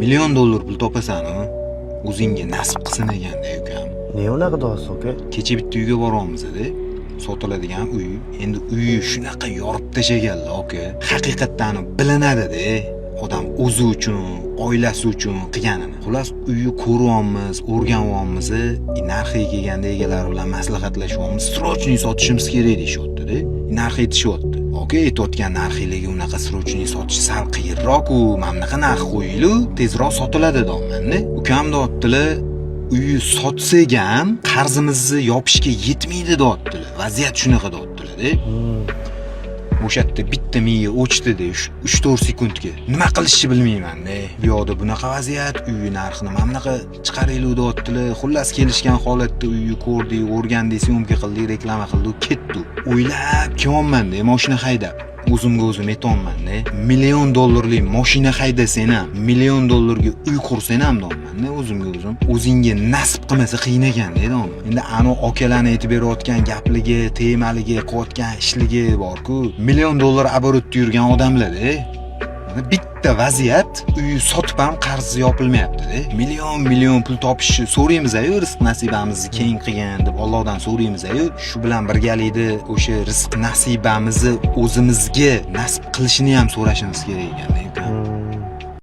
$1,000,000 pul topasan, o'zingga nasib qilsin eganda ukam. Ne unaqa deyapsiz aka? Kecha bitta uyga boryapmiz-da. Sotiladigan uy. Endi uyni shunaqa yorib tashaganlar aka. Haqiqatan bilinadi-da. Odam o'zi uchun, oilasi uchun qilganini. Xullas uyni ko'ryapmiz, o'rganyapmiz, narxiga kelganda egalari bilan maslahatlashyapmiz. Srochniy sotishimiz kerak deyishyapti-da. Narx aytishyapti. Aka aytayotgan narxiligi unaqa srochniy sotish sal qiyinroq-ku. Mana bunaqa narx qo'yinglar, tezroq sotiladi deyapman-da. Ukam deyaptilar, uyni sotsak ham qarzimizni yopishga yetmaydi deyaptilar. Vaziyat shunaqa deyaptilar-da. O'sha yerda bitta miya o'chdi-da 3-4 sekundga. Nima qilishni bilmayman-da. Bu yoqda bunaqa vaziyat, uy narxini mana bunaqa chiqaringlar deyaptilar. Xullas kelishgan holatda uyni ko'rdik, o'rgandik, syomka qildik, reklama qildik, ketdik. O'ylab kelyapman-da, mashina haydab. O'zimga o'zim aytayapman-da. $1,000,000lik mashina haydasang ham, $1,000,000ga uy qursang ham deyapman-da o'zimga o'zim. O'zingga nasib qilmasa qiyin ekan-da deyapman. Endi ana akalarni aytib berayotgan gapligi, temaligi, qilayotgan ishligi bor-ku. $1,000,000 оборотda yurgan odamlar-da. Bitta vaziyat uy sotib ham qarzi yopilmayapti-da. Million pul topishni so'raymiz-ayu, rizq nasibamizni keng qilgan deb Allohdan so'raymiz-ayu. Shu bilan birgalikda o'sha rizq nasibamizni o'zimizga nasib qilishini ham so'rashimiz kerak ekan-da.